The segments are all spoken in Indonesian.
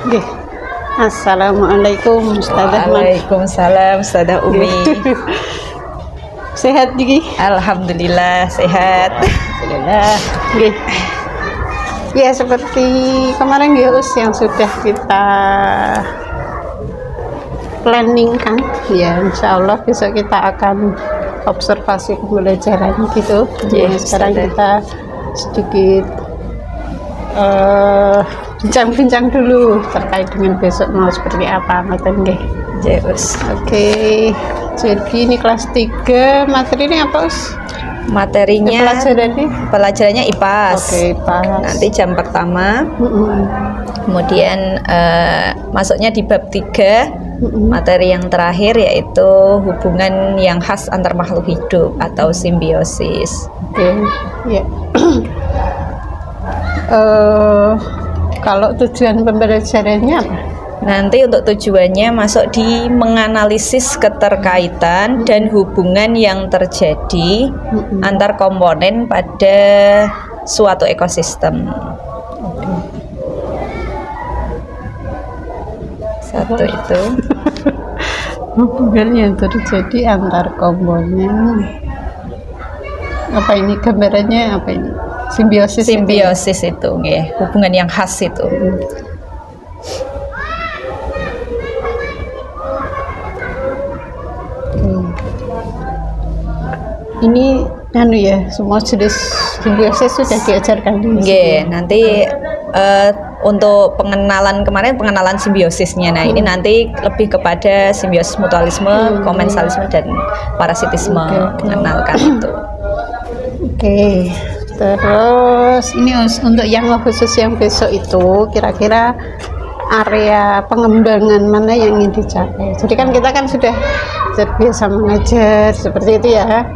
Oke. Assalamualaikum Ustazah. Waalaikumsalam Ustazah Umi. Sehat Diki? Alhamdulillah sehat. Alhamdulillah. Oke. Ya seperti kemarin ya Us yang sudah kita planning kan, ya Insya Allah besok kita akan observasi pembelajaran gitu. Jadi sekarang kita sedikit bincang-bincang dulu terkait dengan besok mau seperti apa, ngoten nggih. Yes. Oke. Jadi ini kelas 3, materi ini apa Us? Materinya pelajarannya IPAS. Oke, IPAS. Nanti jam pertama. Kemudian masuknya di bab 3. Materi yang terakhir yaitu hubungan yang khas antar makhluk hidup atau simbiosis. Oke, ya. Kalau tujuan pembelajarannya apa? Nanti untuk tujuannya masuk di menganalisis keterkaitan dan hubungan yang terjadi antar komponen pada suatu ekosistem. Satu itu hubungan yang terjadi antar komponen. Apa ini gambarannya apa ini? Simbiosis itu ya, hubungan yang khas itu. Ini ya, semua jenis simbiosis sudah diajarkan di sini. Nanti untuk pengenalan simbiosisnya. Nah, ini nanti lebih kepada simbiosis mutualisme, komensalisme dan parasitisme, mengenalkan itu. Oke. Terus ini untuk yang khusus yang besok itu kira-kira area pengembangan mana yang ingin dicapai. Jadi kan kita kan sudah terbiasa mengajar seperti itu ya.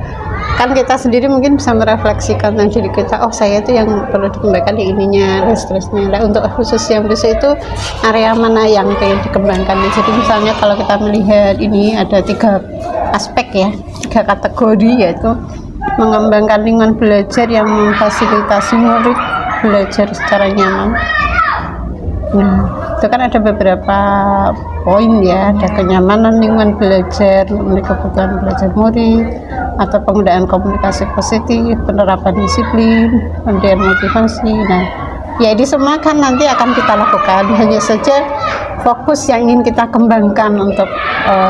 Kan kita sendiri mungkin bisa merefleksikan tentang diri kita, oh saya itu yang perlu dikembangkan di ininya dan seterusnya. Nah, untuk khusus yang besok itu area mana yang pengen dikembangkan. Jadi misalnya kalau kita melihat ini ada 3 aspek ya, 3 kategori, yaitu mengembangkan lingkungan belajar yang memfasilitasi murid belajar secara nyaman. Nah, itu kan ada beberapa poin ya, ada kenyamanan lingkungan belajar, memenuhi kebutuhan belajar murid, atau penggunaan komunikasi positif, penerapan disiplin, pemberian motivasi. Nah, ya ini semua kan nanti akan kita lakukan, hanya saja fokus yang ingin kita kembangkan untuk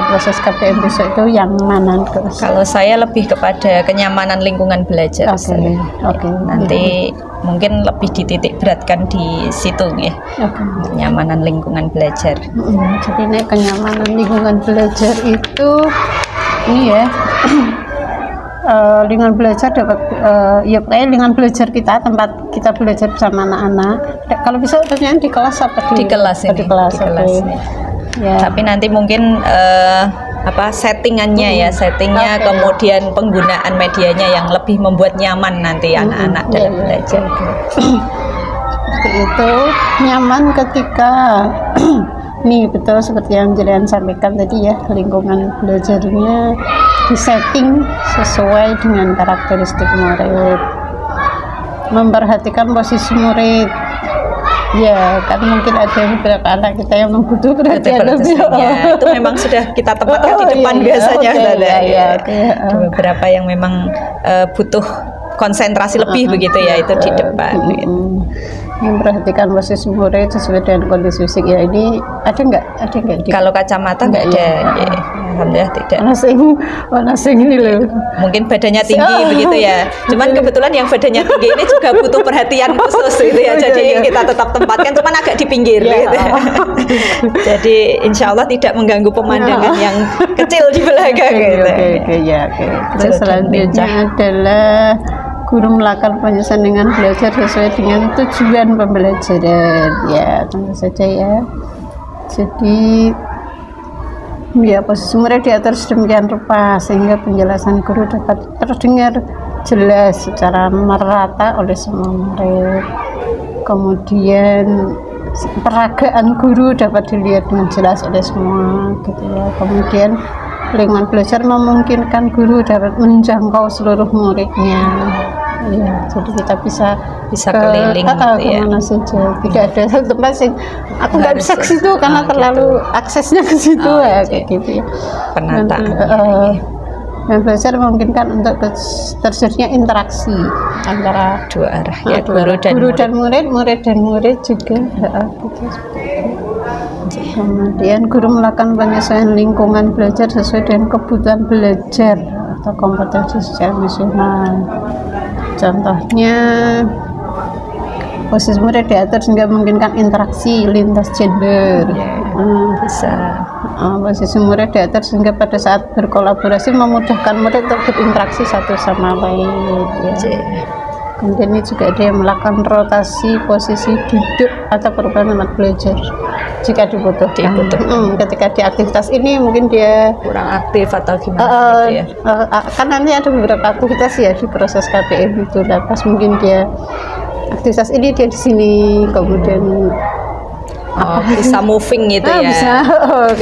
proses KPM besok itu yang mana? Kalau saya lebih kepada kenyamanan lingkungan belajar. Oke. Nanti mungkin lebih dititik beratkan di situ ya. Kenyamanan lingkungan belajar. Jadi ini kenyamanan lingkungan belajar itu ini ya. Lingkungan belajar dapat ya lingkungan belajar kita, tempat kita belajar bersama anak-anak. Kalau bisa pertanyaan di kelas apa di kelas ini? Di kelas. Ya. Tapi nanti mungkin settingannya ya, kemudian penggunaan medianya yang lebih membuat nyaman nanti anak-anak dalam belajar. Seperti itu, nyaman ketika nih betul seperti yang Jelian sampaikan tadi ya, lingkungan belajarnya disetting sesuai dengan karakteristik murid, memperhatikan posisi murid. Ya, kan mungkin ada beberapa anak kita yang membutuhkan perhatian lebih. Itu memang sudah kita tempatkan di depan biasanya. Ada beberapa yang memang butuh konsentrasi lebih begitu ya, itu di depan. Memperhatikan posisi murid sesuai dengan kondisi fisik ya. Ini ada nggak kalau kacamata nggak ada ya. Alhamdulillah tidak. Nasing ini loh, mungkin badannya tinggi begitu ya, cuman kebetulan yang badannya tinggi ini juga butuh perhatian khusus gitu ya, jadi kita tetap tempatkan, cuman agak di pinggir gitu. Jadi insya Allah tidak mengganggu pemandangan yang kecil di belakang gitu. Terus selanjutnya adalah guru melakukan penyelesaian dengan belajar sesuai dengan tujuan pembelajaran. Ya, tentu saja ya. Jadi ya posisi murid diatur sedemikian rupa sehingga penjelasan guru dapat terdengar jelas secara merata oleh semua murid. Kemudian peragaan guru dapat dilihat dengan jelas oleh semua gitu ya. Kemudian lingkungan belajar memungkinkan guru dapat menjangkau seluruh muridnya. Iya, jadi kita bisa keliling gitu ya. kemana saja. Tidak ada satu tempat sih. Aku nggak bisa ke situ karena gitu. terlalu aksesnya ke situ ya, kayak gitu ya. Penataan. Dan belajar memungkinkan untuk terjadinya interaksi antara dua arah ya, guru dan murid. Murid dan murid juga. Gitu, kemudian guru melakukan penyesuaian lingkungan belajar sesuai dengan kebutuhan belajar atau kompetensi secara emosional. Contohnya, posisi murid diatur sehingga memungkinkan interaksi lintas gender. Bisa. Posisi murid diatur sehingga pada saat berkolaborasi memudahkan murid untuk berinteraksi satu sama lain. Ya. Kemudian ini juga dia melakukan rotasi posisi duduk atau perubahan tempat belajar jika dibutuhkan. Ketika di aktivitas ini mungkin dia kurang aktif atau gimana gitu ya. Kan nanti ada beberapa aktivitas ya di proses KPM itu. Nah, pas mungkin dia aktivitas ini dia di sini, kemudian bisa moving gitu ya. Bisa.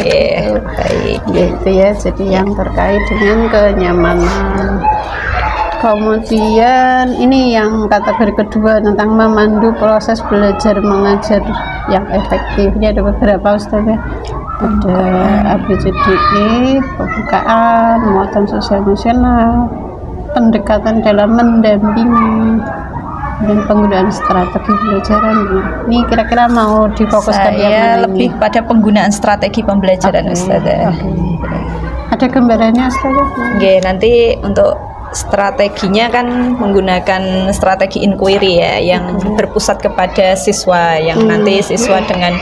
Gitu. Baik. Gitu ya. Jadi yang terkait dengan kenyamanan. Kemudian ini yang kategori kedua tentang memandu proses belajar mengajar yang efektif. Ini ada beberapa Ustaz ya. Ada ABCDE, pembukaan, muatan sosial emosional, pendekatan dalam mendampingi, dan penggunaan strategi pembelajaran. Ini kira-kira mau difokuskan yang mana lebih ini? pada penggunaan strategi pembelajaran Ustazah. Ada gambarannya Ustazah? Nanti untuk strateginya kan menggunakan strategi inquiry ya, yang berpusat kepada siswa, yang nanti siswa dengan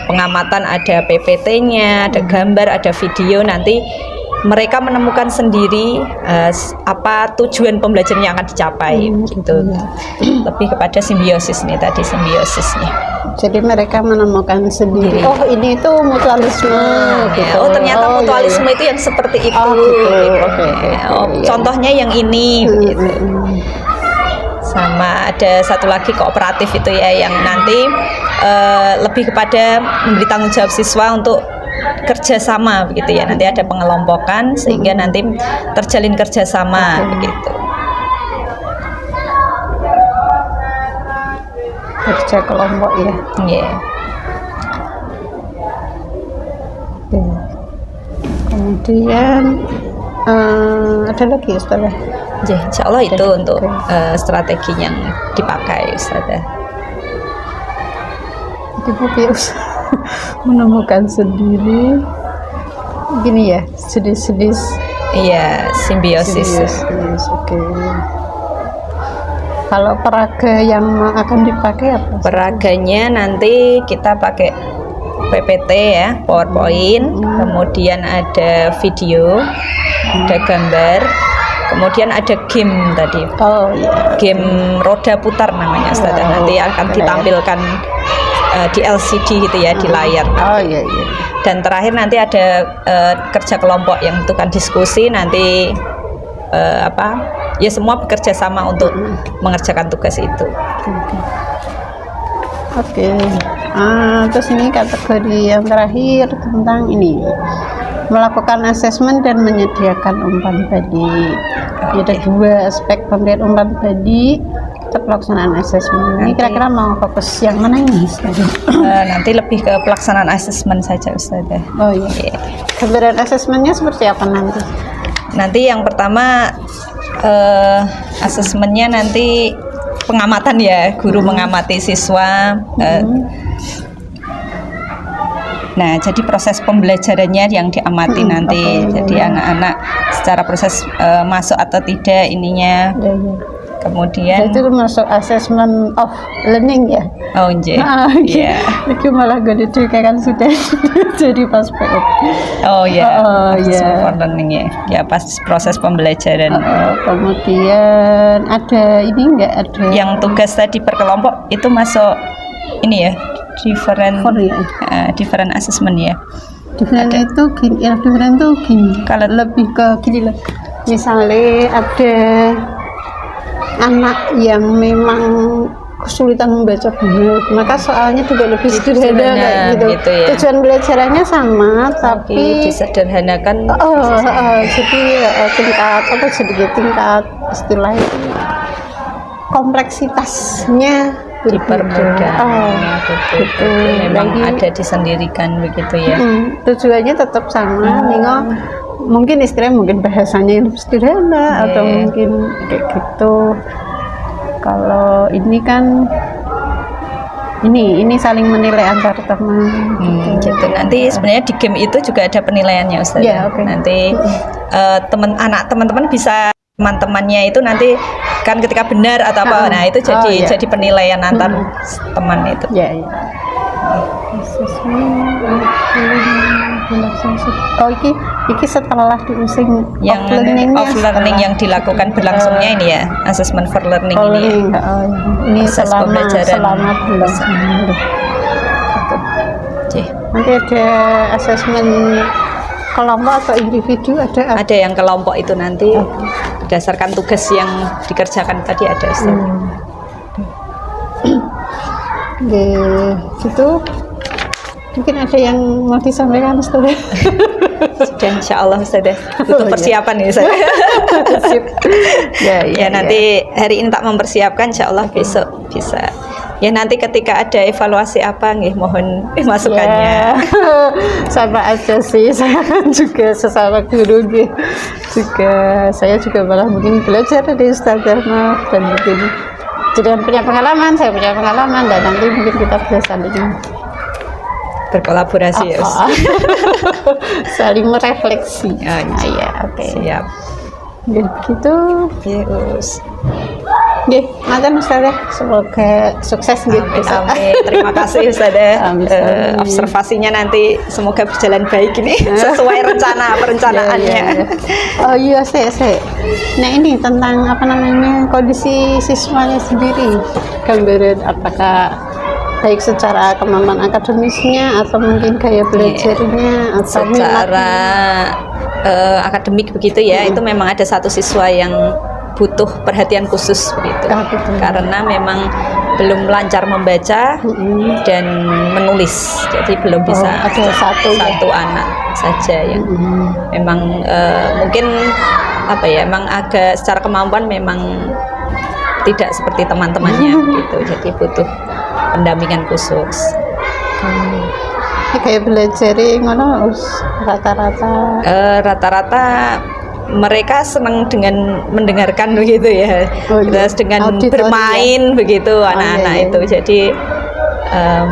pengamatan ada PPT-nya, ada gambar, ada video, nanti mereka menemukan sendiri apa tujuan pembelajaran yang akan dicapai gitu. Lebih kepada simbiosis nih tadi, simbiosisnya. Jadi mereka menemukan sendiri. Oh, ini itu mutualisme gitu. Oh, ternyata mutualisme itu yang seperti itu. Contohnya yang ini gitu. Sama ada satu lagi kooperatif itu ya, yang nanti lebih kepada memberi tanggung jawab siswa untuk kerjasama begitu ya. Nanti ada pengelompokan sehingga nanti terjalin kerjasama begitu. Kerja kelompok ya. Kemudian ada lagi Ustazah? Insya Allah itu untuk strategi yang dipakai Ustazah. Ibu menemukan sendiri gini ya, sedis. Iya, simbiosis. Oke. Kalau peraga yang akan dipakai apa? Peraganya nanti kita pakai PPT ya, PowerPoint, kemudian ada video, ada gambar, kemudian ada game tadi. Game roda putar namanya Ustazah. Nanti akan ditampilkan di LCD gitu ya, di layar. Dan terakhir nanti ada kerja kelompok yang itu kan diskusi nanti ya semua bekerja sama untuk mengerjakan tugas itu. Terus ini kategori yang terakhir tentang ini melakukan asesmen dan menyediakan umpan balik. Ada dua aspek pemberian umpan balik, pelaksanaan asesmen. Ini kira-kira mau fokus yang mana ini Ustazah? Nanti lebih ke pelaksanaan asesmen saja Ustazah. Gambaran asesmennya seperti apa nanti? Nanti yang pertama asesmennya nanti pengamatan ya, guru mengamati siswa. Nah, jadi proses pembelajarannya yang diamati nanti. Jadi anak-anak secara proses masuk atau tidak ininya. Kemudian itu masuk assessment of learning ya. Iya. Itu malah gede kan sudah jadi pas PO. Assessment for learning ya. Ya pas proses pembelajaran. Kemudian ada ini enggak ada yang tugas tadi per kelompok itu masuk ini ya, different assessment ya. Different itu gini, different itu gini. Kalau lebih ke gini loh. Misalnya ada anak yang memang kesulitan membaca buku, maka soalnya juga lebih sederhana kayak gitu ya. Tujuan belajarannya sama, tapi disederhanakan. Jadi tingkat sedikit tingkat istilahnya kompleksitasnya dipermudah. Betul. Memang ada disendirikan begitu ya. Tujuannya tetap sama, Ningo. Mungkin istilahnya mungkin bahasanya lebih sederhana atau mungkin kayak gitu. Kalau ini kan ini saling menilai antar teman. Gitu. Nanti sebenarnya di game itu juga ada penilaiannya, Ustaz. Ya, okay. Nanti teman-teman bisa teman-temannya itu nanti kan ketika benar atau apa, nah itu jadi penilaian antar teman itu. Ya. Oh, iki setelah diusung yang off learning yang dilakukan berlangsungnya ini ya, assessment for learning ini ya. Ini selama bulan. Nanti ada assessment kelompok atau individu ada yang kelompok itu nanti berdasarkan tugas yang dikerjakan tadi ada Ustaz. Gitu. Mungkin ada yang mau disampaikan Ustaz. Sudah insya Allah Ustaz butuh persiapan ya Ustaz. Ya nanti hari ini tak mempersiapkan, insya Allah besok bisa. Ya nanti ketika ada evaluasi apa nih mohon masukannya. Sama aja sih, saya kan juga sesama guru juga saya juga malah mungkin belajar dari Ustazah Nov, dan mungkin jadi punya pengalaman, saya punya pengalaman, dan nanti mungkin kita bisa saling berkolaborasi ya saling merefleksi. Oke. Siap. Gitu. Yes. Nggih, matur Ustazah, semoga sukses gitu. Amin. Terima kasih Ustazah. Observasinya nanti semoga berjalan baik ini sesuai perencanaannya. Oh iya, nah ini tentang apa namanya kondisi siswanya sendiri, gambaran apakah baik secara kemampuan akademisnya atau mungkin gaya belajarnya atau secara akademik begitu ya. Itu memang ada satu siswa yang butuh perhatian khusus begitu, karena memang belum lancar membaca dan menulis, jadi belum bisa. Ada satu anak saja yang memang mungkin apa ya, memang agak secara kemampuan memang tidak seperti teman-temannya gitu, jadi butuh pendampingan khusus. Kayak belajar ngono rata-rata mereka senang dengan mendengarkan begitu ya, terus dengan bermain begitu anak-anak itu, jadi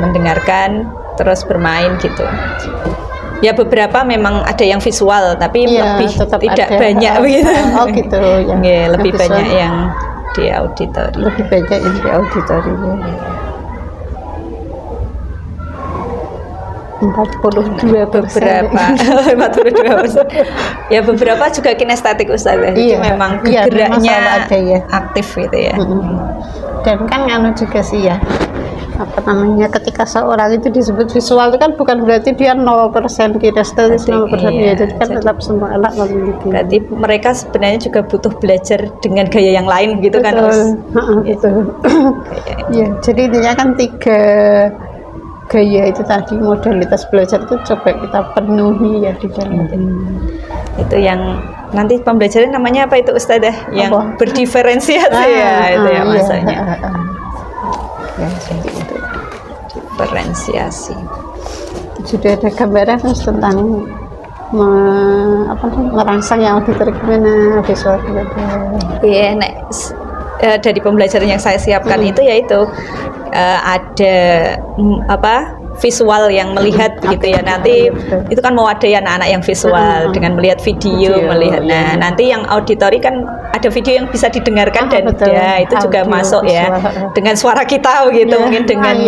mendengarkan terus bermain gitu. Ya beberapa memang ada yang visual tapi tidak banyak begitu. Gitu ya. Lebih banyak yang di auditori. Lebih banyak yang di auditori. 42% beberapa 42%. Ya beberapa juga kinestetik Ustazah. Jadi memang geraknya aktif gitu ya. Dan kan juga sih ya, apa namanya, ketika seorang itu disebut visual itu kan bukan berarti dia 0% kinestetik 0% ya, jadi kan tetap semua anak memiliki. Berarti mereka sebenarnya juga butuh belajar dengan gaya yang lain gitu. Kan betul. Ya, jadi intinya kan 3 gaya itu tadi, modalitas belajar itu coba kita penuhi ya di dalam. Itu yang nanti pembelajaran namanya apa itu Ustazah? Yang berdiferensiasi itu ya masanya. Ya seperti itu. Diferensiasi. Sudah ada gambaran tentang merangsang yang auditor gimana, visual gimana? Iya, dari pembelajaran yang saya siapkan itu yaitu ada visual yang melihat gitu ya. Nanti itu kan mewadahi anak-anak yang visual dengan melihat video. Nah nanti yang auditori kan ada video yang bisa didengarkan dan itu juga masuk ya dengan suara kita begitu, mungkin dengan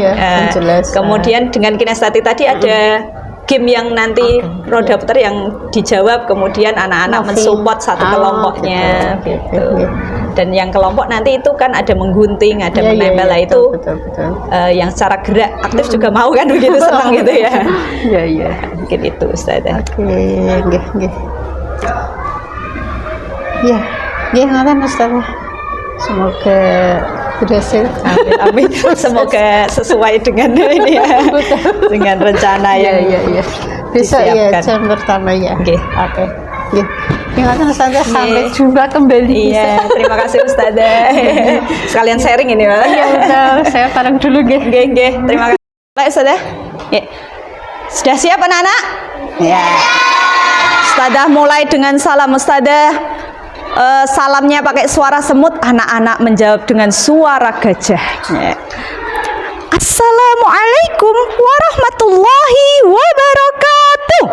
kemudian dengan kinestetik tadi ada game yang nanti roda putar yang dijawab, kemudian anak-anak mensupport satu kelompoknya gitu. Dan yang kelompok nanti itu kan ada menggunting, ada menempel, itu betul. yang secara gerak aktif juga mau kan begitu, senang gitu ya. Iya. Mungkin itu Ustazah. Nggih. Ya, ngoten Ustazah. Semoga berhasil. Amin. Semoga sesuai dengan ini ya. Dengan rencana yang bisa ya jam pertama ya. Oke. Nggih. Ingatkan Ustazah, sampai jumpa kembali. Iya, terima kasih Ustazah. Sekalian sharing ini, Pak. Iya betul, saya bareng dulu nggih. Nggih, terima kasih. Baik, Ustazah. Ya. Sudah siap anak-anak? Ya. Ustazah mulai dengan salam. Ustazah salamnya pakai suara semut, anak-anak menjawab dengan suara gajah. Ya. Assalamualaikum warahmatullahi wabarakatuh.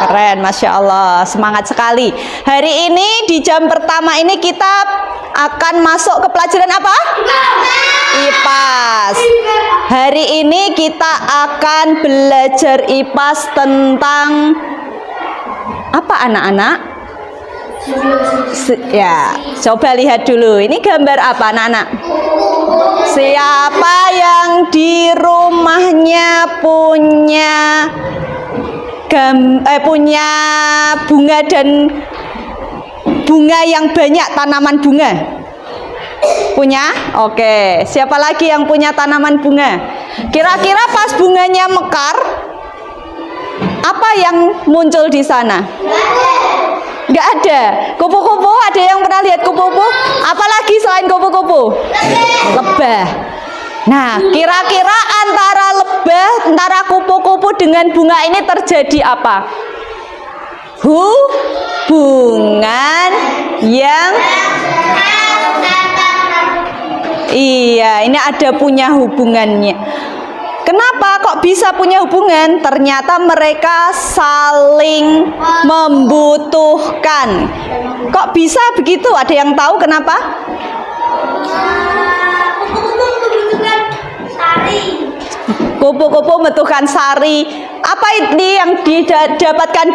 Keren, Masya Allah, semangat sekali. Hari ini di jam pertama ini kita akan masuk ke pelajaran apa? IPAS. Hari ini kita akan belajar IPAS tentang apa anak-anak? Ya, coba lihat dulu. Ini gambar apa anak-anak? Siapa yang di rumahnya punya punya bunga dan bunga yang banyak, tanaman bunga? Punya? Oke. Siapa lagi yang punya tanaman bunga? Kira-kira pas bunganya mekar, apa yang muncul di sana? Nggak ada. Kupu-kupu, ada yang pernah lihat kupu-kupu? Apalagi selain kupu-kupu? Lebah. Nah, kira-kira antara kupu-kupu dengan bunga ini terjadi apa? Hubungan yang iya, ini ada punya hubungannya. Kenapa kok bisa punya hubungan? Ternyata mereka saling membutuhkan. Kok bisa begitu? Ada yang tahu kenapa? Kupu-kupu membutuhkan sari. Apa ini yang didapatkan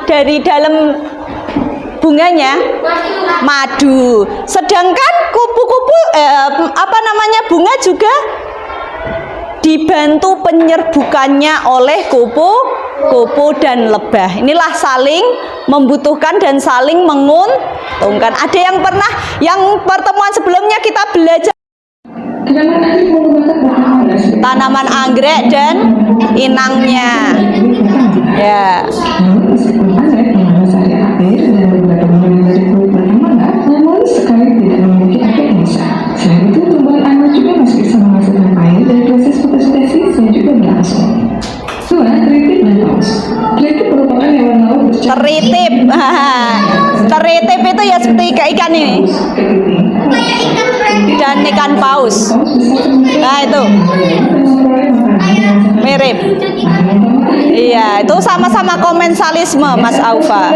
dari dalam bunganya? Madu. Sedangkan kupu-kupu bunga juga dibantu penyerbukannya oleh kupu-kupu dan lebah. Inilah saling membutuhkan dan saling menguntungkan. Ada yang pertemuan sebelumnya kita belajar tanaman anggrek dan inangnya. Ya. Teritip. Teritip itu ya seperti ikan ini. Dan ikan paus. Nah, itu mirip. Iya, itu sama-sama komensalisme, Mas Aufa.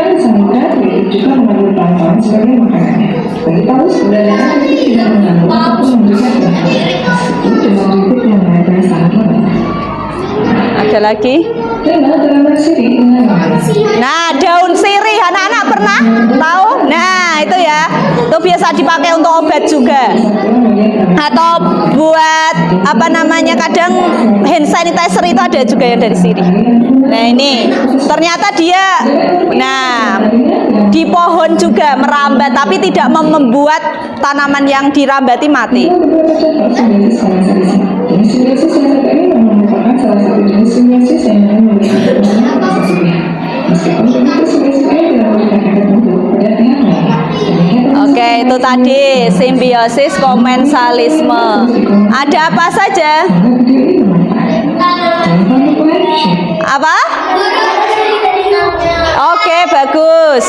Ada lagi? Nah, daun sirih, anak-anak pernah tahu? Nah, itu ya, itu biasa dipakai untuk obat juga, atau buat kadang hand sanitizer itu ada juga yang dari sirih. Nah, ini ternyata dia, di pohon juga merambat, tapi tidak membuat tanaman yang dirambati mati. Oke, itu tadi simbiosis komensalisme. Ada apa saja? Apa? Oke, bagus.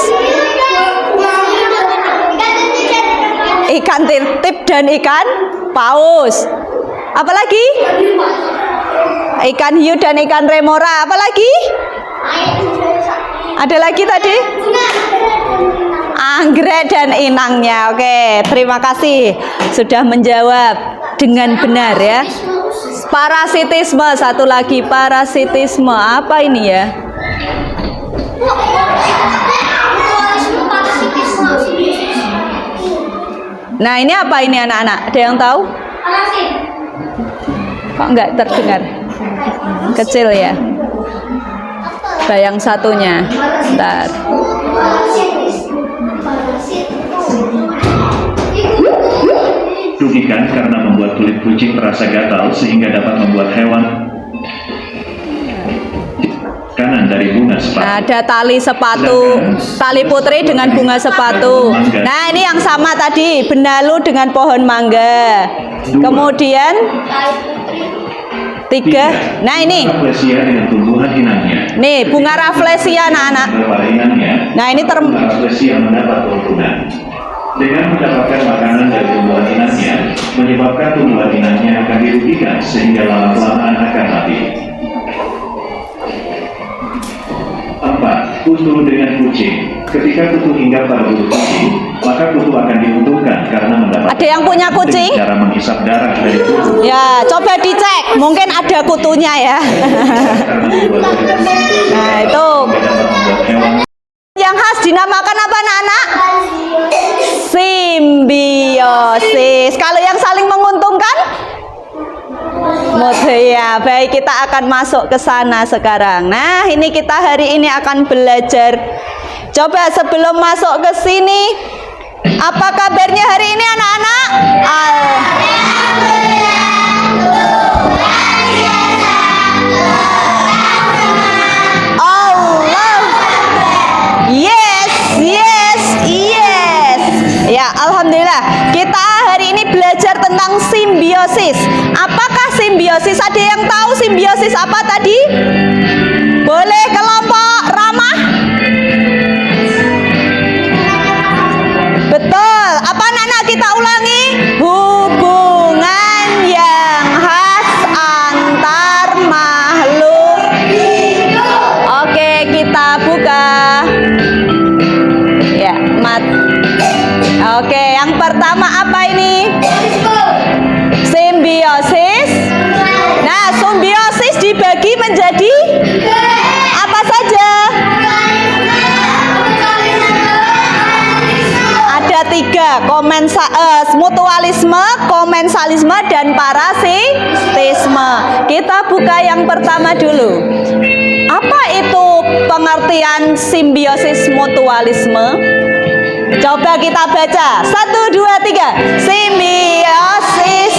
Ikan tirtip dan ikan paus. Apalagi? Ikan hiu dan ikan remora. Apalagi? Ada lagi tadi? Anggrek dan inangnya. Oke, terima kasih sudah menjawab dengan benar ya. Parasitisme, satu lagi parasitisme. Apa ini ya? Nah, ini apa ini anak-anak? Ada yang tahu? Kok enggak terdengar? Kecil ya? Bayang satunya. Bentar. Rugikan karena membuat kulit kucing terasa gatal sehingga dapat membuat hewan kanan dari bunga sepatu. Ada tali sepatu, tali putri dengan bunga sepatu. Nah, ini yang sama tadi, benalu dengan pohon mangga. Kemudian 3. Nah, ini. Rafflesia dengan tumbuhan inangnya. Nih, bunga rafflesia anak-anak. Pada inangnya. Nah, ini bunga rafflesia mendapat keuntungan. Dengan mendapatkan makanan dari tumbuhan inangnya, menyebabkan tumbuhan inangnya akan dirugikan sehingga lama-kelamaan akan mati. 4. Kutu dengan kucing. Ketika kutu hinggap pada bulu kucing, maka kutu akan diuntungkan karena mendapatkan. Ada yang punya kucing? Cara menghisap darah dari kutu. Ya, coba dicek. Mungkin ada kutunya ya. Nah, itu. Yang khas dinamakan apa anak-anak? Simbiosis. Kalau yang saling menguntungkan? Ya, baik, kita akan masuk ke sana sekarang. Nah, ini kita hari ini akan belajar. Coba sebelum masuk ke sini, apa kabarnya hari ini anak-anak? Allah. Yes. Ya, alhamdulillah. Kita hari ini belajar tentang simbiosis. Apakah simbiosis? Ada yang tahu simbiosis apa tadi? Boleh kelompok ramah? Betul. Apa anak-anak kita ulangi? Hubungan yang khas antar makhluk. Oke, kita buka. Ya, Oke, yang pertama apa ini? Simbiosis. Nah, simbiosis dibagi menjadi apa saja? Ada 3, mutualisme, komensalisme, dan parasitisme. Kita buka yang pertama dulu. Apa itu pengertian simbiosis mutualisme? Coba kita baca. 1, 2, 3. Simbiosis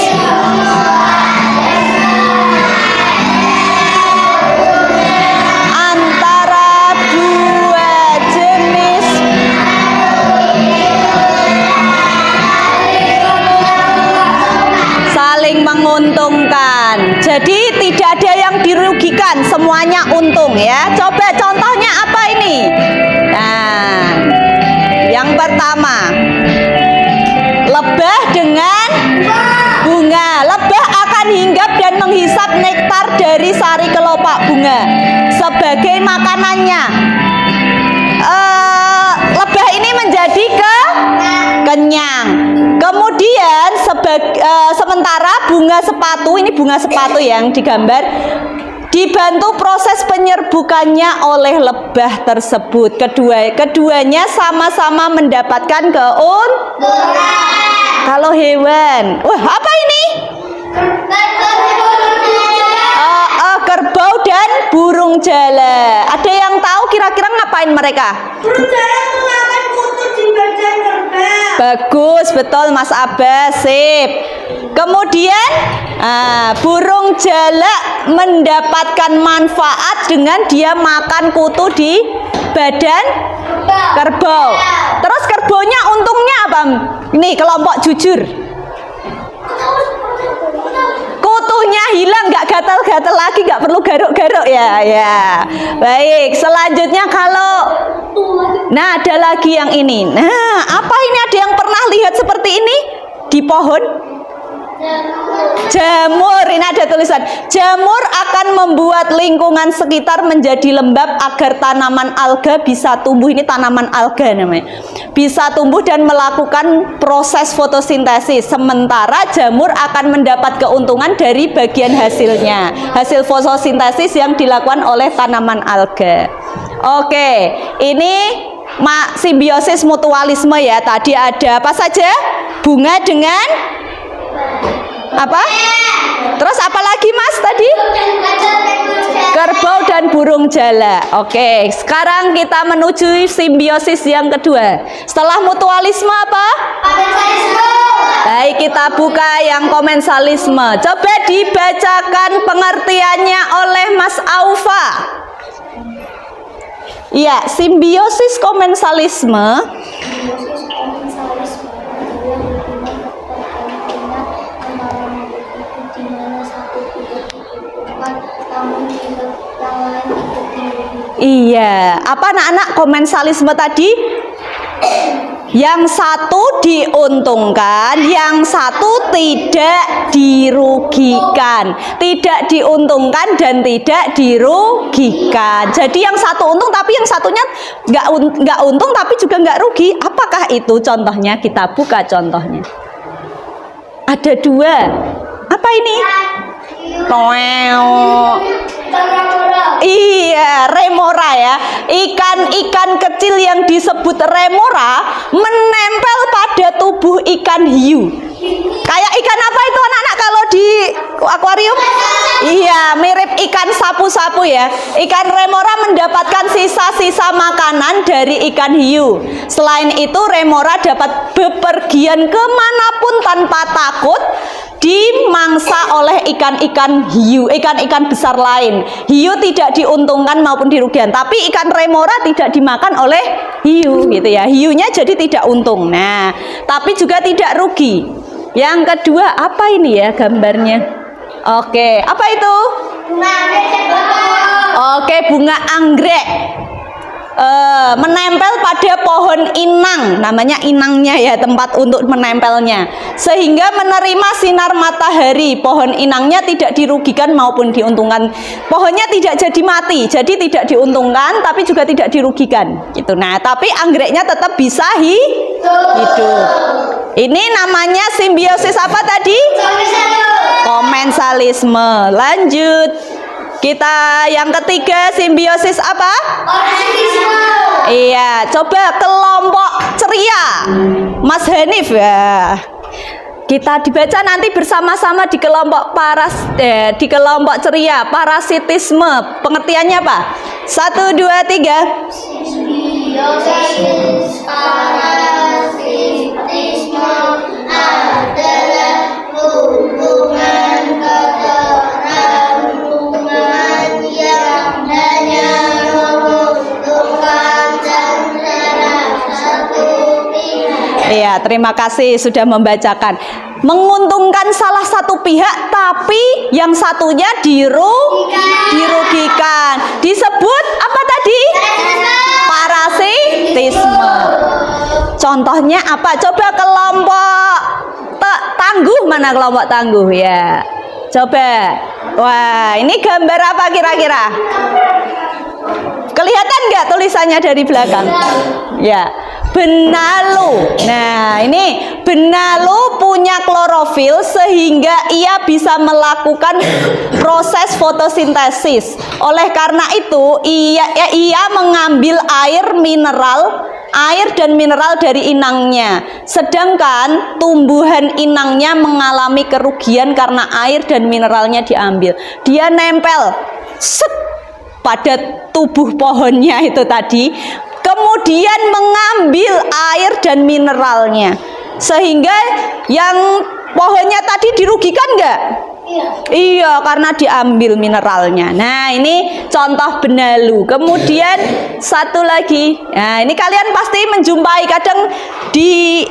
antara dua jenis saling menguntungkan. Jadi tidak ada yang dirugikan, semuanya untung ya. Coba contohnya apa ini? Nah, yang pertama, lebah dengan bunga. Lebah akan hinggap dan menghisap nektar dari sari kelopak bunga sebagai makanannya. Lebah ini menjadi kenyang. Kemudian sementara bunga sepatu, ini bunga sepatu yang digambar, dibantu proses penyerbukannya oleh lebah tersebut. Keduanya sama-sama mendapatkan keuntungan. Kalau hewan, wah apa ini? Kerbau dan burung jala. Ada yang tahu kira-kira ngapain mereka? Burung jala memakan kutu di badan kerbau. Bagus, betul Mas Abbas, sip. Kemudian burung jalak mendapatkan manfaat dengan dia makan kutu di badan kerbau. Terus kerbaunya untungnya apa? Ini kelompok jujur. Kutunya hilang, nggak gatal-gatal lagi, nggak perlu garuk-garuk ya. Baik, selanjutnya nah ada lagi yang ini. Nah, apa ini, ada yang pernah lihat seperti ini di pohon? Jamur. Ini ada tulisan, jamur akan membuat lingkungan sekitar menjadi lembab agar tanaman alga bisa tumbuh. Ini tanaman alga namanya. Bisa tumbuh dan melakukan proses fotosintesis. Sementara jamur akan mendapat keuntungan dari bagian hasilnya, hasil fotosintesis yang dilakukan oleh tanaman alga. Oke, ini simbiosis mutualisme ya. Tadi ada apa saja? Bunga dengan apa? Terus apa lagi Mas tadi? Kerbau dan burung jala. Oke, sekarang kita menuju simbiosis yang kedua. Setelah mutualisme apa? Baik, kita buka yang komensalisme. Coba dibacakan pengertiannya oleh Mas Aufa. Iya, simbiosis komensalisme. Iya, apa anak-anak komensalisme tadi? Yang satu diuntungkan, yang satu tidak dirugikan. Tidak diuntungkan dan tidak dirugikan. Jadi yang satu untung tapi yang satunya nggak untung tapi juga nggak rugi. Apakah itu contohnya? Kita buka contohnya. Ada dua. Apa ini? Iya, remora ya. Ikan-ikan kecil yang disebut remora menempel pada tubuh ikan hiu. Kayak ikan apa itu anak-anak kalau di akuarium? Iya, mirip ikan sapu-sapu ya. Ikan remora mendapatkan sisa-sisa makanan dari ikan hiu. Selain itu, remora dapat bepergian kemanapun tanpa takut dimangsa oleh ikan-ikan hiu, ikan-ikan besar lain. Hiu tidak diuntungkan maupun dirugikan, tapi ikan remora tidak dimakan oleh hiu gitu ya. Hiunya jadi tidak untung. Nah, tapi juga tidak rugi. Yang kedua, apa ini ya gambarnya? Oke, apa itu? Oke, bunga anggrek. Menempel pada pohon inang, namanya inangnya ya, tempat untuk menempelnya, sehingga menerima sinar matahari. Pohon inangnya tidak dirugikan maupun diuntungkan. Pohonnya tidak jadi mati, jadi tidak diuntungkan tapi juga tidak dirugikan gitu. Nah, tapi anggreknya tetap bisa hidup. Ini namanya simbiosis apa tadi? Komensalisme. Lanjut. Kita yang ketiga, simbiosis apa? Iya, coba kelompok ceria, Mas Hanif ya. Kita dibaca nanti bersama-sama di kelompok di kelompok ceria, parasitisme. Pengertiannya apa? 1, 2, 3. Simbiosis parasitisme adalah hubungan yang hanya menguntungkan salah satu pihak. Iya, terima kasih sudah membacakan. Menguntungkan salah satu pihak, tapi yang satunya dirugikan. Disebut apa tadi? Parasitisme. Contohnya apa? Coba kelompok tangguh, mana kelompok tangguh ya? Coba. Wah, ini gambar apa kira-kira? Kelihatan nggak tulisannya dari belakang? Ya, benalu. Nah, ini benalu punya klorofil sehingga ia bisa melakukan proses fotosintesis. Oleh karena itu, ia mengambil air dan mineral dari inangnya. Sedangkan tumbuhan inangnya mengalami kerugian karena air dan mineralnya diambil. Dia nempel pada tubuh pohonnya itu tadi, kemudian mengambil air dan mineralnya, sehingga yang pohonnya tadi dirugikan nggak? Iya, karena diambil mineralnya. Nah, ini contoh benalu. Kemudian satu lagi. Nah, ini kalian pasti menjumpai kadang di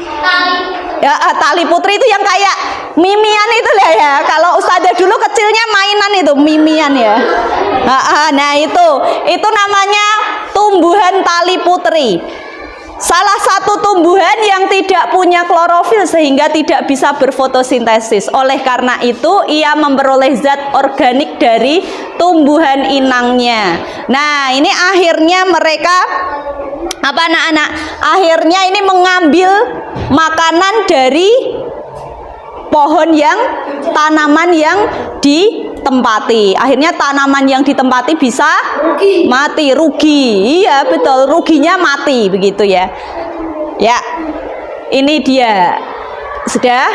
tali putri itu yang kayak mimian itu lah ya. Kalau ustazah dulu kecilnya mainan itu mimian ya. Nah, itu namanya tumbuhan tali putri. Salah satu tumbuhan yang tidak punya klorofil sehingga tidak bisa berfotosintesis. Oleh karena itu, ia memperoleh zat organik dari tumbuhan inangnya. Nah, ini akhirnya mereka apa anak-anak? Akhirnya ini mengambil makanan dari tanaman yang ditempati. Akhirnya tanaman yang ditempati bisa mati, rugi. Iya, betul, ruginya mati begitu ya. Ya. Ini dia. Sudah?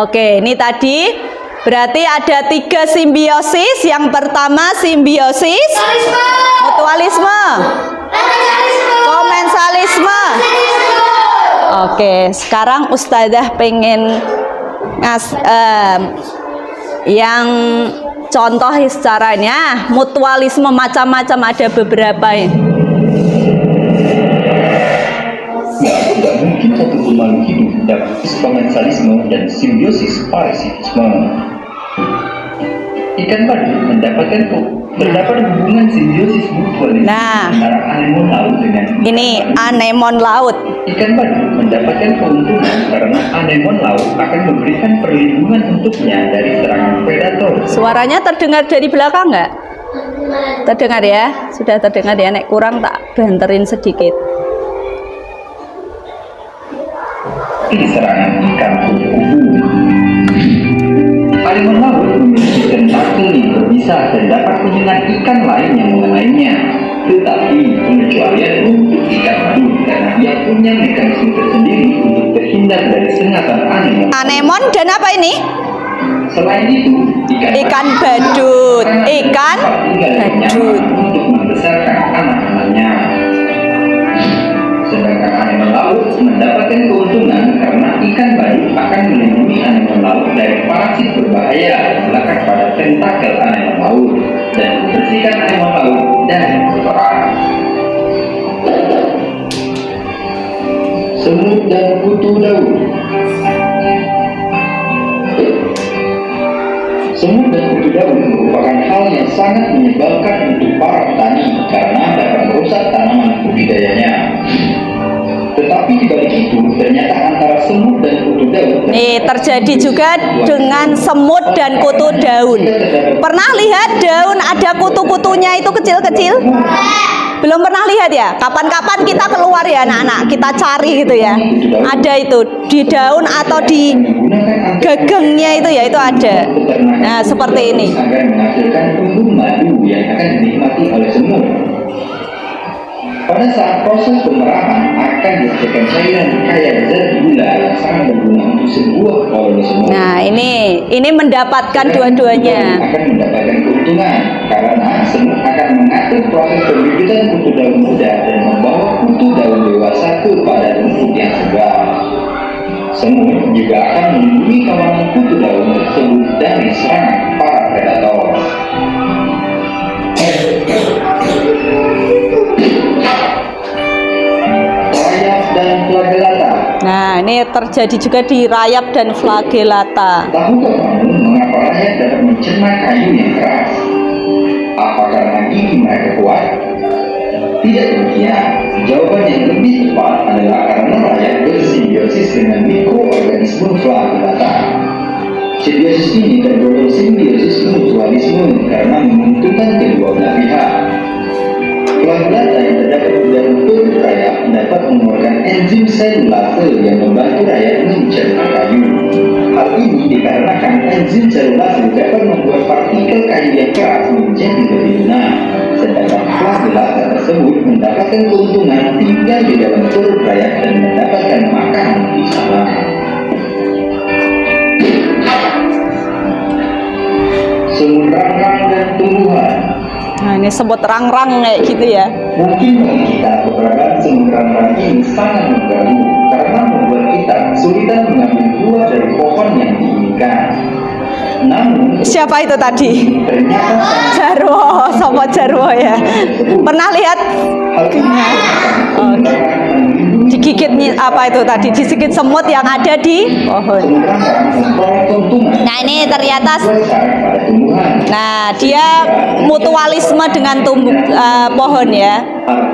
Oke, ini tadi Berarti ada 3 simbiosis. Yang pertama simbiosis mutualisme, komensalisme. Oke, sekarang Ustazah pengen yang contoh caranya. Mutualisme macam-macam, ada beberapa ini. Tidak mungkin satu makhluk hidup dapat komensalisme dan simbiosis parasitisme. Ikan badut terdapat hubungan simbiosis mutualisme antara anemon laut dengan ini anemon laut. Ikan badut mendapatkan keuntungan karena anemon laut akan memberikan perlindungan untuknya dari serangan predator. Suaranya terdengar dari belakang nggak? Terdengar ya? Sudah terdengar ya? Nek kurang tak banterin sedikit. Ini serangan ikan kupu-kupu. Anemon laut memiliki tentakel yang berbisa dan dapat menyengat ikan lain yang mengenainya. Tetapi pengecualian untuk ikan badut karena dia punya mekanisme tersendiri untuk terhindar dari sengatan anemon. Anemon dan apa ini? Selain itu, Ikan badut. Ikan badut. untuk membesarkan anak-anaknya. Sedangkan anemon laut mendapatkan keuntungan karena ikan badut akan melindungi anemon laut dari parasit berbahaya yang melekat pada tentakel anemon laut dan membersihkan anemon laut dari kotoran. Semut dan kutu daun. Semut dan kutu daun merupakan hal yang sangat menyebalkan untuk para petani karena dapat merusak tanaman budidayanya. Tetapi di balik itu, ternyata antara semut dan kutu daun Terjadi juga dengan semut dan kutu daun. Pernah lihat daun ada kutu-kutunya itu kecil-kecil? Belum pernah lihat ya? Kapan-kapan kita keluar ya anak-anak, kita cari gitu ya. Ada itu di daun atau di gagangnya itu ya, itu ada. Nah, seperti ini. agar menghasilkan embun madu yang akan dinikmati oleh semut. Pada saat proses pemerahan akan dihasilkan cairan kaya zat gula yang sangat berguna untuk sebuah koloni semut. Nah, ini mendapatkan dua-duanya. Akan mendapatkan keuntungan karena semut akan mengatur proses pembibitan kutu daun muda dan membawa kutu daun dewasa kepada rumput yang segar. Semut juga akan melindungi kawanan kutu daun tersebut dari serangan para predator. Rayap dan flagellata. Nah, ini terjadi juga di rayap dan flagellata. Tahukah kamu mengapa rayap dapat mencerna kayu yang keras? Apa karena gigi mereka kuat? Tidak demikian. Jawaban yang lebih tepat adalah karena rayap bersimbiosis dengan mikroorganisme flagellata. Simbiosis ini tergolong simbiosis mutualisme karena menguntungkan kedua belah pihak. Flagellata yang terdapat di dalam perut rayap dapat mengeluarkan enzim selulase yang membantu rayap mencerna kayu. Hal ini dikarenakan enzim selulase dapat membuat partikel kayu yang keras menjadi lebih lunak. Sedangkan flagellata tersebut mendapatkan keuntungan tinggal di dalam perut rayap dan mendapatkan makanan di sana. Semut rangrang dan tumbuhan. Nah, ini semut rangrang kayak gitu ya. Mungkin bagi kita keberadaan semut rangrang ini sangat mengganggu karena membuat kita kesulitan mengambil buah dari pohon yang diinginkan. Namun Siapa itu tadi? ternyata Jarwo, sopo Jarwo ya. Pernah lihat hal ini digigit apa itu tadi? Digigit semut yang ada di pohon. semut rangrang memperoleh keuntungan Nah, ini ternyata besar pada tumbuhan. nah, dia mutualisme dengan pohon ya.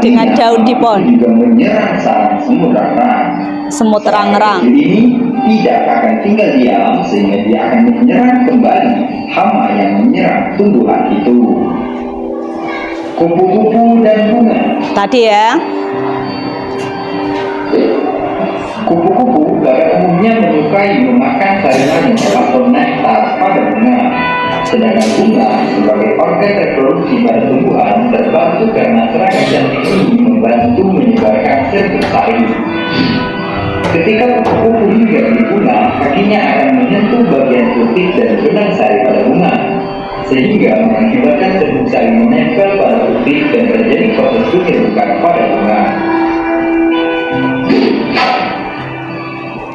Dengan daun di pohon. Juga menyerang sarang semut rangrang. Semut rangrang. Jadi ini tidak akan tinggal diam sehingga dia akan menyerang kembali hama yang menyerang tumbuhan itu. Kupu-kupu dan bunga. Tadi ya. Kupu-kupu pada umumnya menyukai memakan sayuran yang atau nektar pada bunga. Sedangkan bunga sebagai organ reproduksi pada tumbuhan terbantu karena serangga cantik ini membantu menyebarkan sel sayur. Ketika kupu-kupu hinggap di bunga, kakinya akan menyentuh bagian putih dan benang sayur sehingga mengakibatkan serbuk saling menempel pada putih dan terjadi proses penyerbukan pada bunga.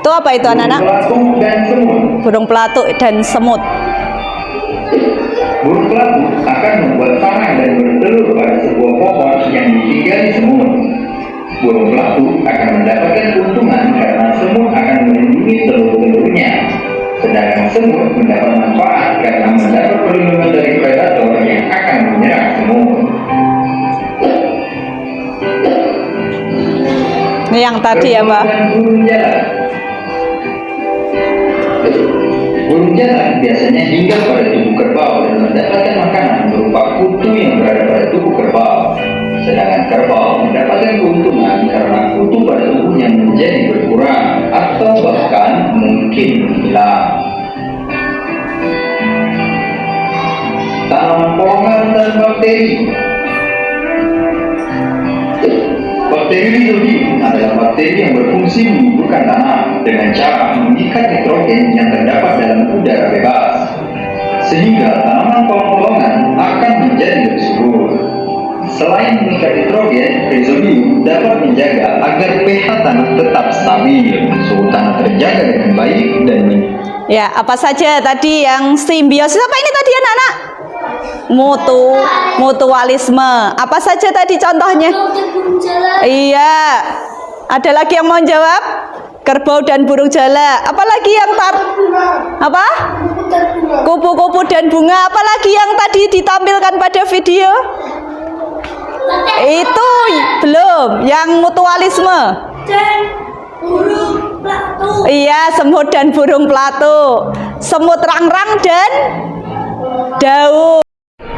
Itu apa itu anak-anak? Burung pelatuk dan semut. Burung pelatuk dan semut. Burung pelatuk akan membuat sarang dan bertelur pada sebuah pohon yang ditinggali semut. Burung pelatuk akan mendapatkan keuntungan karena semut akan melindungi telur-telurnya. Sedangkan semut mendapat manfaat karena mendapat perlindungan dari predator yang akan menyerang semut. Ini yang tadi apa? Burung jalan. Burung jalan biasanya tinggal pada tubuh kerbau dan mendapatkan makanan berupa kutu yang berada pada tubuh kerbau. Sedangkan kerbau mendapatkan keuntungan karena kutu pada tubuhnya menjadi berkurang atau bahkan mungkin hilang. Tanaman polongan dan bakteri. Bakteri Rhizobium adalah bakteri yang berfungsi menyuburkan tanah dengan cara mengikat nitrogen yang terdapat dalam udara bebas, sehingga tanaman polong-polongan akan menjadi lebih subur. Selain mengikat nitrogen, Rhizobium dapat menjaga agar pH tanah tetap stabil, suhu tanah terjaga dengan baik dan Ya, apa saja tadi yang simbiosis? Apa ini tadi anak-anak? Mutualisme. Apa saja tadi contohnya? Iya. Ada lagi yang mau jawab? Kerbau dan burung jala. Apalagi yang apa? Kupu-kupu dan bunga. Apalagi yang tadi ditampilkan pada video? Itu belum. Yang mutualisme. Dan burung pelatuk. Iya, semut dan burung pelatuk. Semut rangrang dan daun.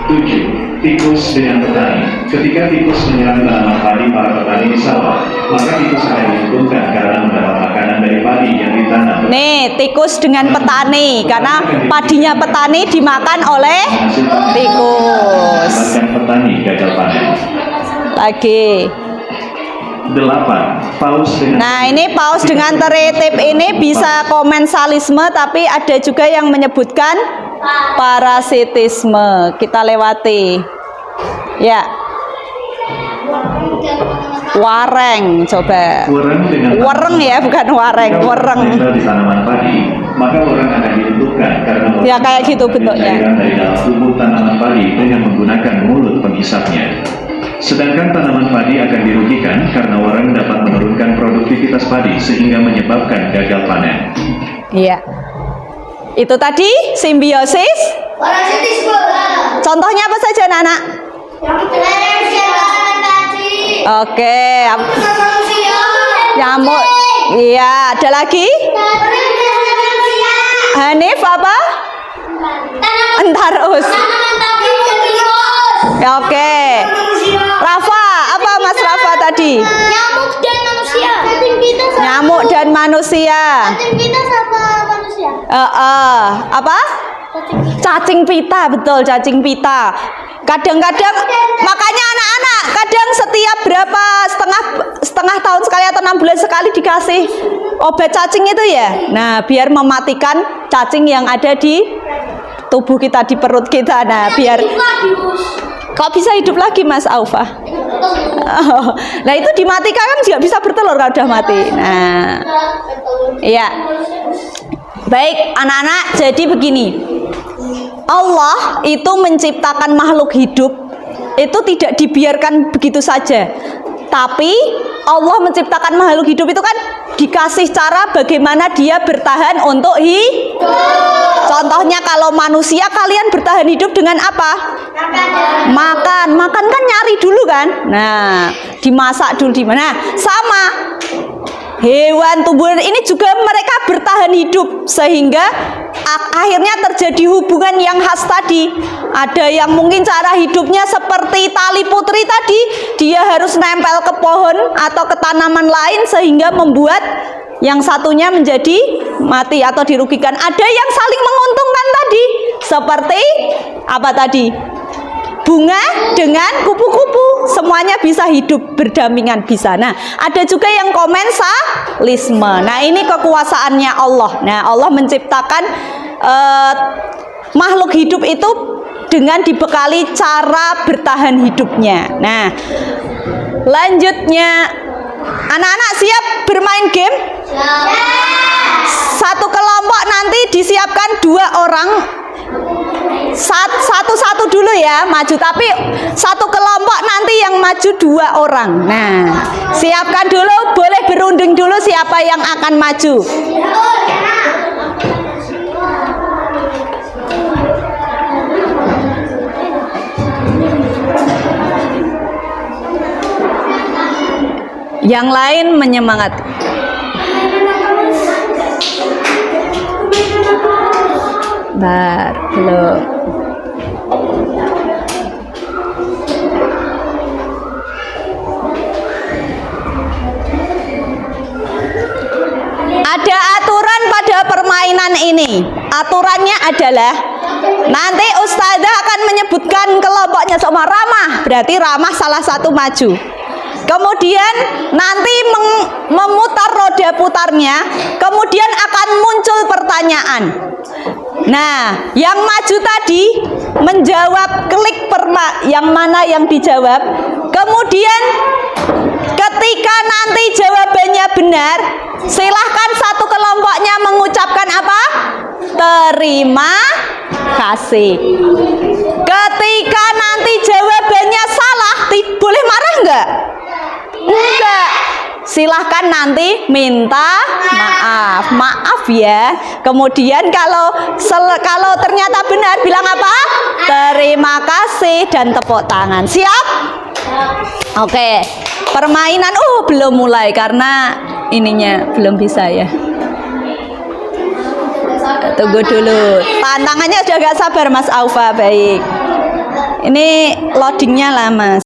7. Tikus dengan petani. Ketika tikus menyerang tanaman padi para petani di sawah, maka tikus akan diuntungkan karena mendapat makanan dari padi yang ditanam. Nih, tikus dengan petani, karena padinya petani dimakan oleh Menghasilkan tikus. menyebabkan petani gagal panen. Lagi. 8. Paus dengan Nah, ini paus dengan teritip ini bisa komensalisme, tapi ada juga yang menyebutkan parasitisme. Kita lewati. Ya. Wareng, coba. Wareng dengan Wareng ya, bukan wareng, Jika wareng. menempel di tanaman padi, maka wareng akan dibentukkan karena Ya, kayak gitu bentuknya. cairan dari dalam tubuh tanaman padi dengan menggunakan mulut penghisapnya. Sedangkan tanaman padi akan dirugikan karena wareng dapat menurunkan produktivitas padi sehingga menyebabkan gagal panen. Iya. Itu tadi simbiosis. Parasitisme. Contohnya apa saja, anak-anak? Yang manusia tadi. Oke, Manusia. nyamuk. Iya, ada lagi? Manusia. Hanif apa? Entarus. Tanaman tadi virus. Ya, oke. Manusia. Rafa, apa Mas Rafa tadi? Nyamuk dan manusia. Cacing kita sama. Nyamuk dan manusia. Cacing kita sama manusia. Apa? Cacing pita, betul, cacing pita. Kadang-kadang makanya anak-anak kadang setiap berapa setengah tahun sekali atau 6 bulan sekali dikasih obat cacing itu ya. Nah, biar mematikan cacing yang ada di tubuh kita, di perut kita. Nah, biar kok bisa hidup lagi, Mas Aufa? Nah, itu dimatikan kan juga bisa bertelur kalau udah mati. Nah, iya. Baik, anak-anak, jadi begini. Allah itu menciptakan makhluk hidup itu tidak dibiarkan begitu saja. Tapi Allah menciptakan makhluk hidup itu kan dikasih cara bagaimana dia bertahan untuk hidup. Contohnya kalau manusia, kalian bertahan hidup dengan apa? Makan kan nyari dulu kan. Nah, dimasak dulu di mana? Sama. Hewan tumbuhan ini juga mereka bertahan hidup sehingga akhirnya terjadi hubungan yang khas tadi. Ada yang mungkin cara hidupnya seperti tali putri tadi, dia harus nempel ke pohon atau ke tanaman lain sehingga membuat yang satunya menjadi mati atau dirugikan. Ada yang saling menguntungkan tadi, seperti apa tadi? Bunga dengan kupu-kupu, semuanya bisa hidup berdampingan, bisa. Nah, ada juga yang komensalisme. Nah, ini kekuasaannya Allah. Nah, Allah menciptakan makhluk hidup itu dengan dibekali cara bertahan hidupnya. Nah, lanjutnya, anak-anak siap bermain game? Satu kelompok nanti disiapkan 2 orang, satu-satu dulu ya maju, tapi satu kelompok nanti yang maju 2 orang. Nah, siapkan dulu, boleh berunding dulu siapa yang akan maju. Yang lain menyemangati. Bentar, belum. Ada aturan pada permainan ini. Aturannya adalah nanti ustazah akan menyebutkan kelompoknya sama Ramah, berarti Ramah salah satu maju. Kemudian nanti memutar roda putarnya, kemudian akan muncul pertanyaan. Nah, yang maju tadi menjawab, klik yang mana yang dijawab. Kemudian ketika nanti jawabannya benar, silahkan satu kelompoknya mengucapkan apa? Terima kasih. Ketika nanti jawabannya salah, boleh marah enggak? Enggak. Silahkan nanti minta maaf ya. Kemudian kalau ternyata benar, bilang apa? Terima kasih dan tepuk tangan. Siap? Oke. Permainan belum mulai karena ininya belum bisa ya. Tunggu dulu. Tantangannya sudah gak sabar Mas Aufa. Baik. Ini loadingnya lama.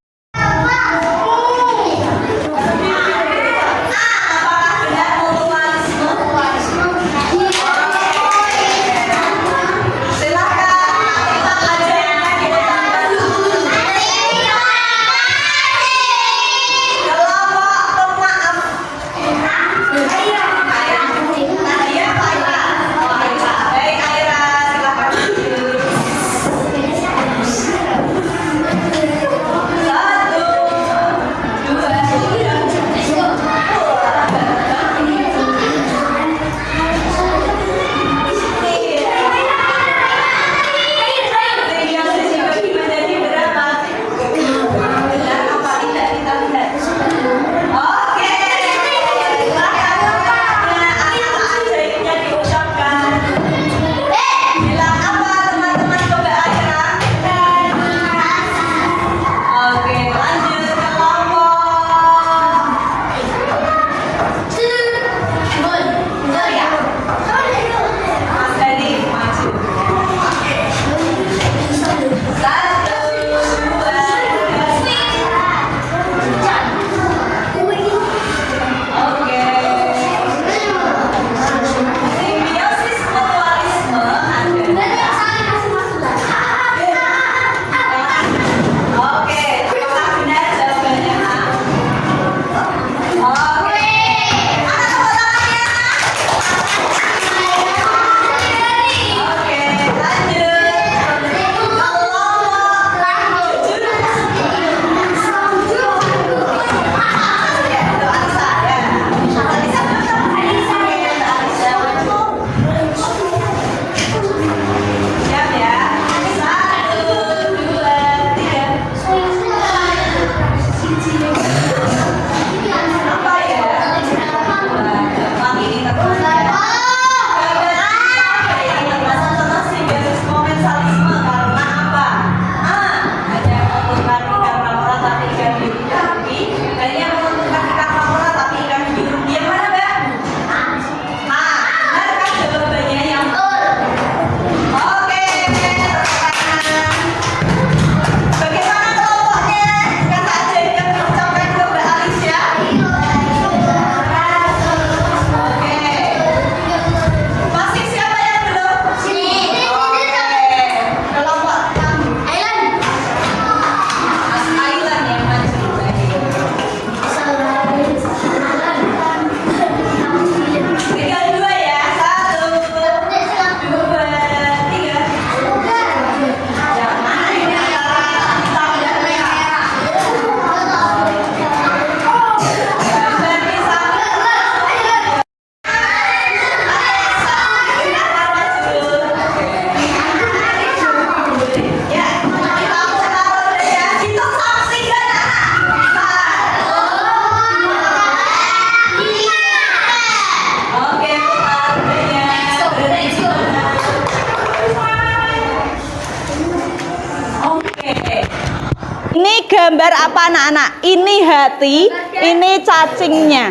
gambar apa anak-anak? Ini hati, ini cacingnya.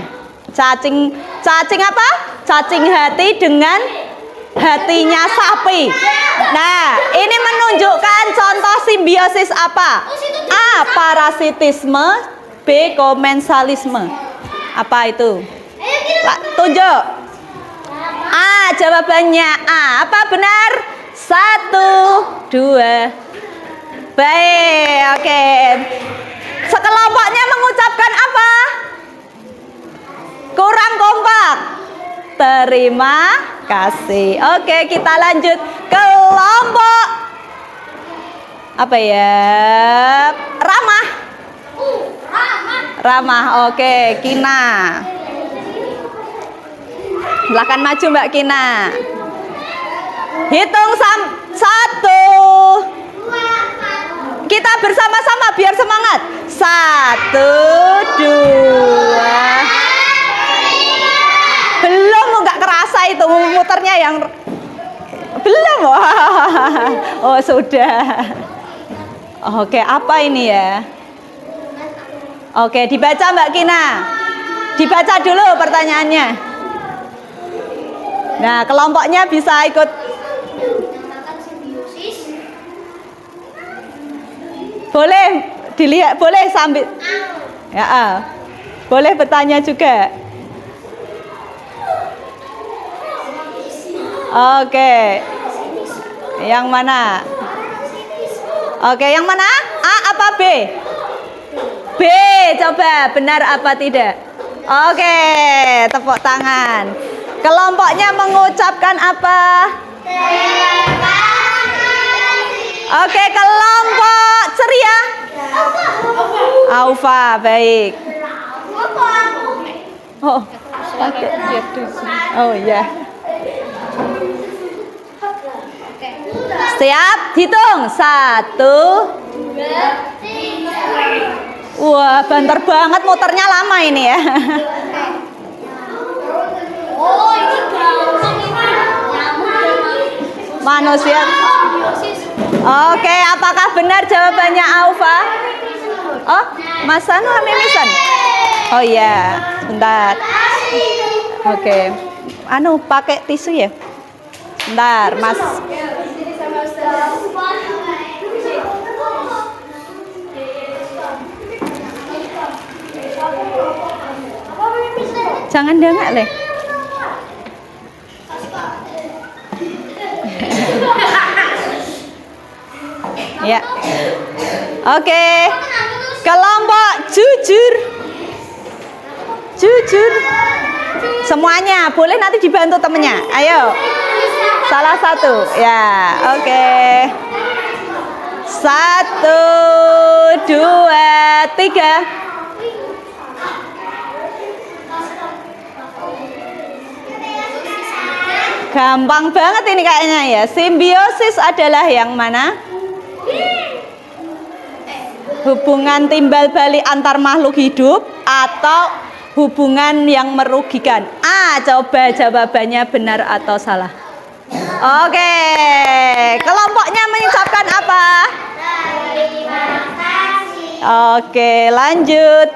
Cacing apa? Cacing hati dengan hatinya sapi. Nah, ini menunjukkan contoh simbiosis apa? A. Parasitisme, B. komensalisme. Apa itu? Tunjuk. A, jawabannya A. Apa benar? 1, 2. Baik, oke. Sekelompoknya mengucapkan apa? Kurang kompak. Terima kasih. Oke, kita lanjut kelompok apa ya? Ramah. Ramah. Oke, Kina. Silakan maju Mbak Kina. Hitung 1. Kita bersama-sama biar semangat. 1, 2. Belum, nggak kerasa itu muternya yang belum. Oh sudah. Oke, apa ini ya? Oke, dibaca Mbak Kina. Dibaca dulu pertanyaannya. Nah, kelompoknya bisa ikut. Boleh dilihat, boleh sambil. Ya, boleh bertanya juga. Oke. Yang mana? Oke, yang mana? A apa B? B, coba benar apa tidak? Oke, tepuk tangan. Kelompoknya mengucapkan apa? Oke, kelompok ceria. Aufa, baik. Oh, pakai oh iya. Siap, hitung 1, 2. Wah, banter banget muternya, lama ini ya. Oh, ini gampang ini. Manusia. Oke, apakah benar jawabannya Aufa? Oh, Mas Anu mimisan. Oh iya, sebentar. Oke. Anu pakai tisu ya? Bentar, Mas. Jangan dengak leh. Ya. Oke. Kelompok jujur. Jujur. Semuanya, boleh nanti dibantu temennya. Ayo. Salah satu. Ya, oke. 1, 2, 3. Gampang banget ini kayaknya ya. Simbiosis adalah yang mana? Hubungan timbal balik antar makhluk hidup atau hubungan yang merugikan. A, coba jawabannya benar atau salah. Oke, kelompoknya mengucapkan apa? Oke, lanjut.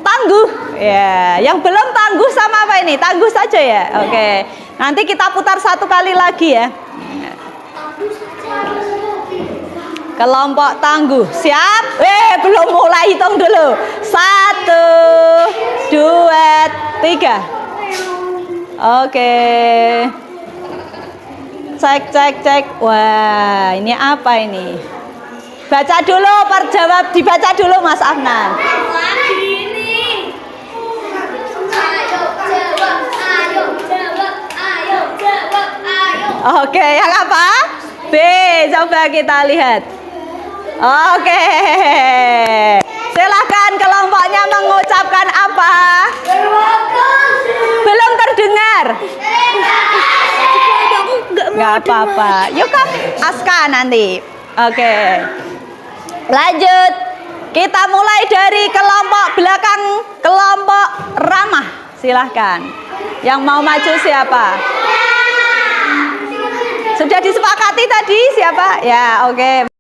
Tangguh. Ya, yang belum tangguh sama apa ini? Tangguh saja ya. Oke. Nanti kita putar satu kali lagi ya. Kelompok tangguh. Siap? Belum mulai, hitung dulu. 1, 2, 3. Oke. Cek. Wah, ini apa ini? Baca dulu, dibaca dulu Mas Afnan. Oke, yang apa? B, coba kita lihat. Oke. Silakan kelompoknya mengucapkan apa? Belum terdengar. Gak apa-apa. Yuk kan Aska nanti. Oke. Lanjut. Kita mulai dari kelompok belakang, kelompok ramah. Silahkan. Yang mau maju siapa? Sudah disepakati tadi siapa? Ya, oke.